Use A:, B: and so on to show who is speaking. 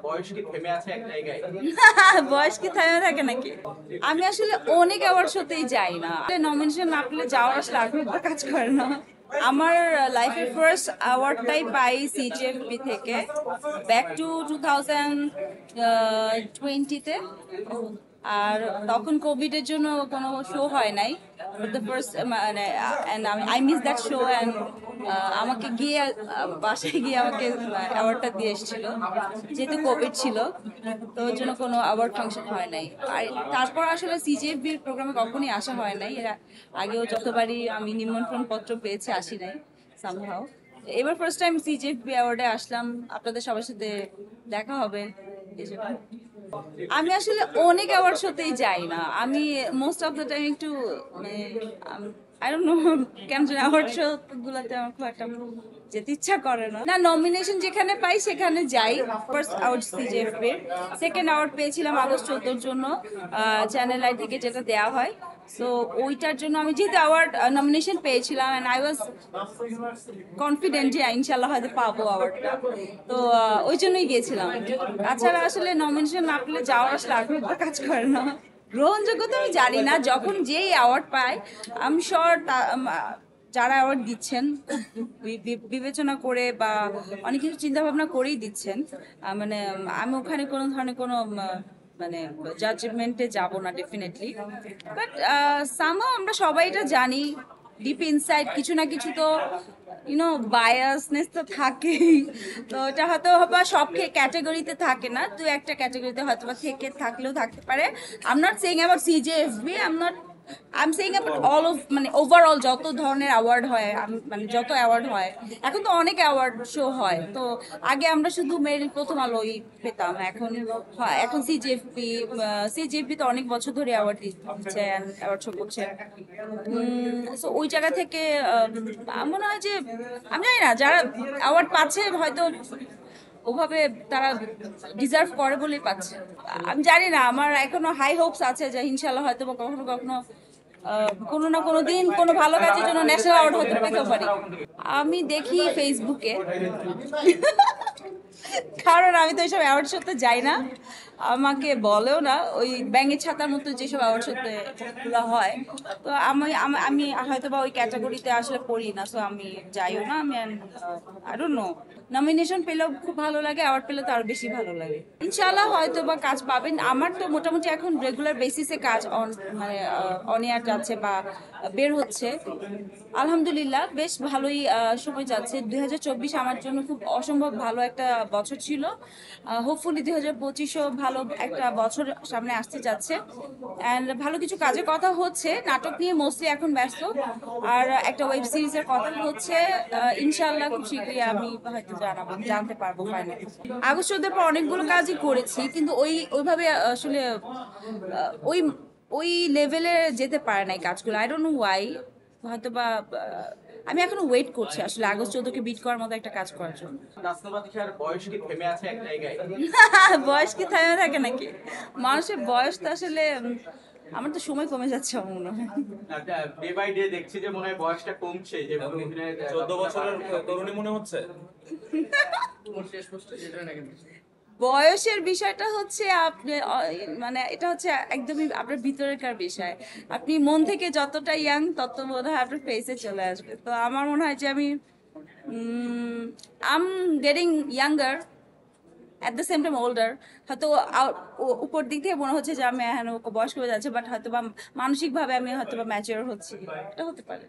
A: বয়স কি থেমে আছে এক জায়গায়?
B: বয়স কি থেমে থাকে নাকি? আমি আসলে অনেক অ্যাওয়ার্ড শোতেই যাই না, নমিনেশন না পেলে যাওয়ার আসলে আগ্রহ কাজ করে না। আমার লাইফের ফার্স্ট অ্যাওয়ার্ডটাই পাই সিজিএফবি থেকে, ব্যাক টু 2020-তে। আর তখন কোভিডের জন্য কোনো শো হয় নাই, দ্য ফার্স্ট মানে I miss that show and আমাকে গিয়ে বাসায় গিয়ে আমাকে অ্যাওয়ার্ডটা দিয়ে এসেছিল, যেহেতু কোভিড ছিল। তো ওর জন্য কোনো অ্যাওয়ার্ড ফাংশন হয় নাই। আর তারপর আসলে সিজিএফবির প্রোগ্রামে কখনই আসা হয় নাই, এর আগেও যতবারই আমি নিমন্ত্রণ পত্র পেয়েছি আসি নাই সামহাও। এবার ফার্স্ট টাইম সিজিএফবি অ্যাওয়ার্ডে আসলাম, আপনাদের সবার সাথে দেখা হবে এই জন্য। আমি আসলে অনেক অ্যাওয়ার্ড শোতেই যাই না, আমি মোস্ট অফ দ্য টাইম একটু আই ডোন্ট নো কেন যেন অ্যাওয়ার্ড শো গুলোতে আমার খুব একটা যেতে ইচ্ছা করে না। নমিনেশন যেখানে পাই সেখানে যাই। First award CGFB, second award পেয়েছিলাম আগস্ট 14-র জন্য, চ্যানেল আই থেকে যেটা দেওয়া হয়। সো ওইটার জন্য আমি যেহেতু অ্যাওয়ার্ড নমিনেশন পেয়েছিলাম অ্যান্ড আই ওয়াজ কনফিডেন্ট যে ইনশাল্লাহ হয়তো পাবো অ্যাওয়ার্ডটা, তো ওই জন্যই গিয়েছিলাম। তাছাড়া আসলে নমিনেশন না পেলে যাওয়ার আসলে আগ্রহ কাজ করে না। গ্রহণযোগ্যতা আমি জানি না, যখন যেই অ্যাওয়ার্ড পায় আমি শিওর যারা অ্যাওয়ার্ড দিচ্ছেন বিবেচনা করে বা অনেক কিছু চিন্তা ভাবনা করেই দিচ্ছেন। মানে আমি ওখানে কোনো ধরনের কোনো মানে জাজমেন্টে যাব না ডেফিনেটলি। বাট সামহাও আমরা সবাই এটা জানি, ডিপ ইনসাইড কিছু না কিছু তো বায়াসনেস তো থাকেই। তো এটা হয়তো বা সব ক্যাটাগরিতে থাকে না, দু একটা ক্যাটাগরিতে হয়তো বা থেকে থাকলেও থাকতে পারে। I am not saying about CGFB, I am saying about all of, মানে ওভারঅল যত ধরনের অ্যাওয়ার্ড হয়, মানে যত অ্যাওয়ার্ড হয় এখন তো অনেক অ্যাওয়ার্ড শো হয়। তো আগে আমরা শুধু মেরিল প্রথম আলোই পেতাম, এখন এখন সিজিএফবি তো অনেক বছর ধরে অ্যাওয়ার্ড দিচ্ছে, অ্যাওয়ার্ড শো করছে। তো ওই জায়গা থেকে মনে হয় যে আমি জানি না, যারা অ্যাওয়ার্ড পাচ্ছে হয়তো ওভাবে তারা ডিজার্ভ করে বলেই পাচ্ছে। আমি জানি না, আমার এখনো হাই হোপস আছে যে ইনশাল্লাহ হয়তো বা কখনো কখনো কোনো না কোনো দিন কোনো ভালো কাজের জন্য ন্যাশনাল অ্যাওয়ার্ড হয়তো পেতেও পারি। আমি দেখি ফেসবুকে, কারণ আমি তো এইসব অ্যাওয়ার্ড শোতে যাই না, আমাকে বলেও না। ওই ব্যাঙের ছাতার মতো যেসব অ্যাওয়ার্ড শোতে গুলো হয়, তো আমি আমি হয়তো বা ওই ক্যাটাগরিতে আসলে পড়ি না, সো আমি যাইও না। আমি আই ডোন্ট নো, নমিনেশন পেলেও খুব ভালো লাগে, অ্যাওয়ার্ড পেলে তো আরো বেশি ভালো লাগে। ইনশাআল্লাহ হয়তো বা কাজ পাবেন। আমার তো মোটামুটি এখন রেগুলার বেসিসে কাজ মানে অন এয়ার যাচ্ছে বা বের হচ্ছে, আলহামদুলিল্লাহ বেশ ভালোই সময় যাচ্ছে। 2024 আমার জন্য খুব অসম্ভব ভালো একটা বছর ছিল। হোপফুলি 2025ও ভালো একটা বছর সামনে আসতে যাচ্ছে, অ্যান্ড ভালো কিছু কাজের কথা হচ্ছে। নাটক নিয়ে মোস্টলি এখন ব্যস্ত, আর একটা ওয়েব সিরিজের কথা হচ্ছে। ইনশাআল্লাহ খুব শীঘ্রই আমি হয়তো জানতে পারবো ফাইনালি। আগস্ট 14-এর পর অনেকগুলো কাজই করেছি, কিন্তু ওইভাবে আসলে ওই ওই লেভেলে যেতে পারে নাই কাজগুলো, আই ডোন্ট নো ওয়াই। হয়তো বা আমি এখনো ওয়েট করছি আসলে আগস্ট 14-কে বিট করার মতো একটা কাজ করার জন্য।
A: বয়স কি থেমে আছে এক জায়গায়?
B: বয়স কি থেমে থাকে নাকি? মানুষের বয়স তো আসলে আমার তো সময় কমে যাচ্ছে আমার মনে হয়।
A: ডে বাই ডে দেখছি যে মনে হয় বয়সটা কমছে, যে
C: 14 বছরের তরুণী মনে হচ্ছে।
B: বয়সের বিষয়টা হচ্ছে আপনি মানে এটা হচ্ছে একদমই আপনার ভিতরেরকার বিষয়। আপনি মন থেকে যতটা ইয়াং তত বোধ হয় আপনার ফেসে চলে আসবে। তো আমার মনে হয় যে আমি am getting younger at the same time older. হয়তো উপর দিক থেকে মনে হচ্ছে যে আমি এখন বয়স্ক হয়ে যাচ্ছে, বাট হয়তো বা মানসিকভাবে আমি হয়তো বা ম্যাচিওর হচ্ছি, এটা হতে পারে।